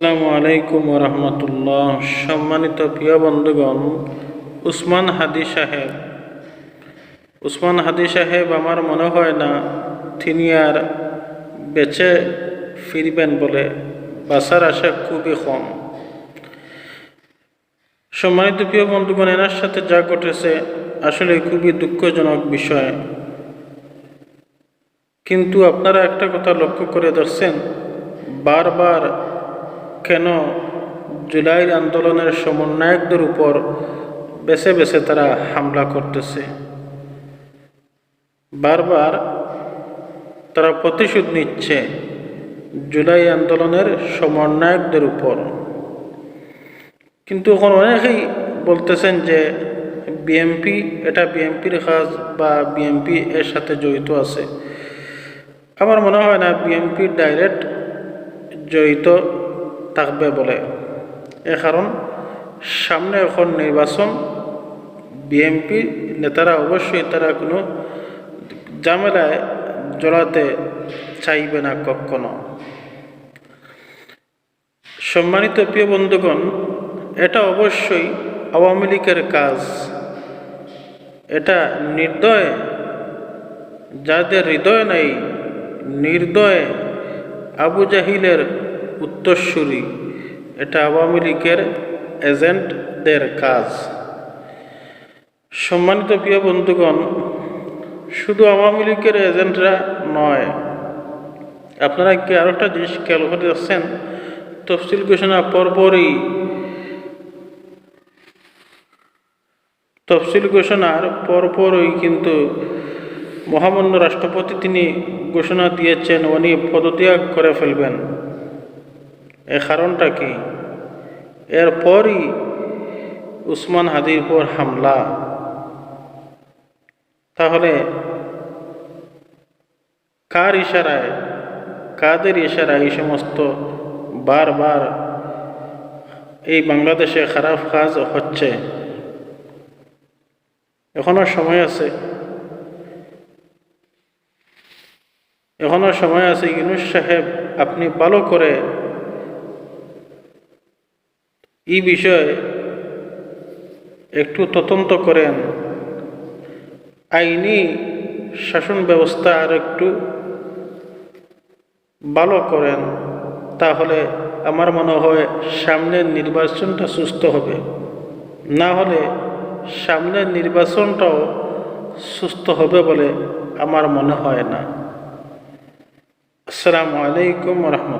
আসসালামু আলাইকুম রহমতুল্লাহ। সম্মানিত প্রিয় বন্ধুগণ, উসমান হাদি সাহেব আমার মনে হয় না তিনি আর বেঁচে ফিরবেন বলে, বাঁচার আশা খুবই কম। সম্মানিত প্রিয় বন্ধুগণ, এনার সাথে যা ঘটেছে আসলে খুবই দুঃখজনক বিষয়। কিন্তু আপনারা একটা কথা লক্ষ্য করে ধরছেন, বারবার কেন জুলাই আন্দোলনের সমন্বয়কদের উপর বেছে বেছে তারা হামলা করতেছে? বারবার তারা প্রতিশোধ নিচ্ছে জুলাই আন্দোলনের সমন্বয়কদের উপর। কিন্তু এখন অনেকেই বলতেছেন যে এটা বিএনপির কাজ বা বিএনপি এর সাথে জড়িত আছে। আমার মনে হয় না বিএনপি ডাইরেক্ট জড়িত থাকবে বলে। এ কারণ সামনে এখন নির্বাচন, বিএনপি নেতারা অবশ্যই তারা কোনো ঝামেলায় জড়াতে চাইবে না কখনো। সম্মানিত প্রিয় বন্ধুগণ, এটা অবশ্যই আওয়ামী লীগের কাজ। এটা নির্দয়, যাদের হৃদয় নাই, নির্দয় আবু জাহিলের উত্তরসূরি, এটা আওয়ামী লীগের এজেন্টদের কাজ। সম্মানিত প্রিয় বন্ধুগণ, শুধু আওয়ামী লীগের এজেন্টরা নয়, আপনারা কি আরো একটা জিনিস খেয়াল করে যাচ্ছেন? তফসিল ঘোষণার পরপরই কিন্তু মহামান্য রাষ্ট্রপতি তিনি ঘোষণা দিয়েছেন উনি পদত্যাগ করে ফেলবেন। এর কারণটা কি? এরপরই উসমান হাদির উপর হামলা। তাহলে কাদের ইশারায় এই সমস্ত বারবার এই বাংলাদেশে খারাপ কাজ হচ্ছে? এখনো সময় আছে। ইউনূস সাহেব, আপনি ভালো করে এই বিষয়ে একটু তদন্ত করেন, আইনি শাসন ব্যবস্থা আর একটু ভালো করেন। তাহলে আমার মনে হয় সামনের নির্বাচনটা সুস্থ হবে। না হলে সামনের নির্বাচনটাও সুস্থ হবে বলে আমার মনে হয় না। আসসালামু আলাইকুম রহমতুল্লাহ।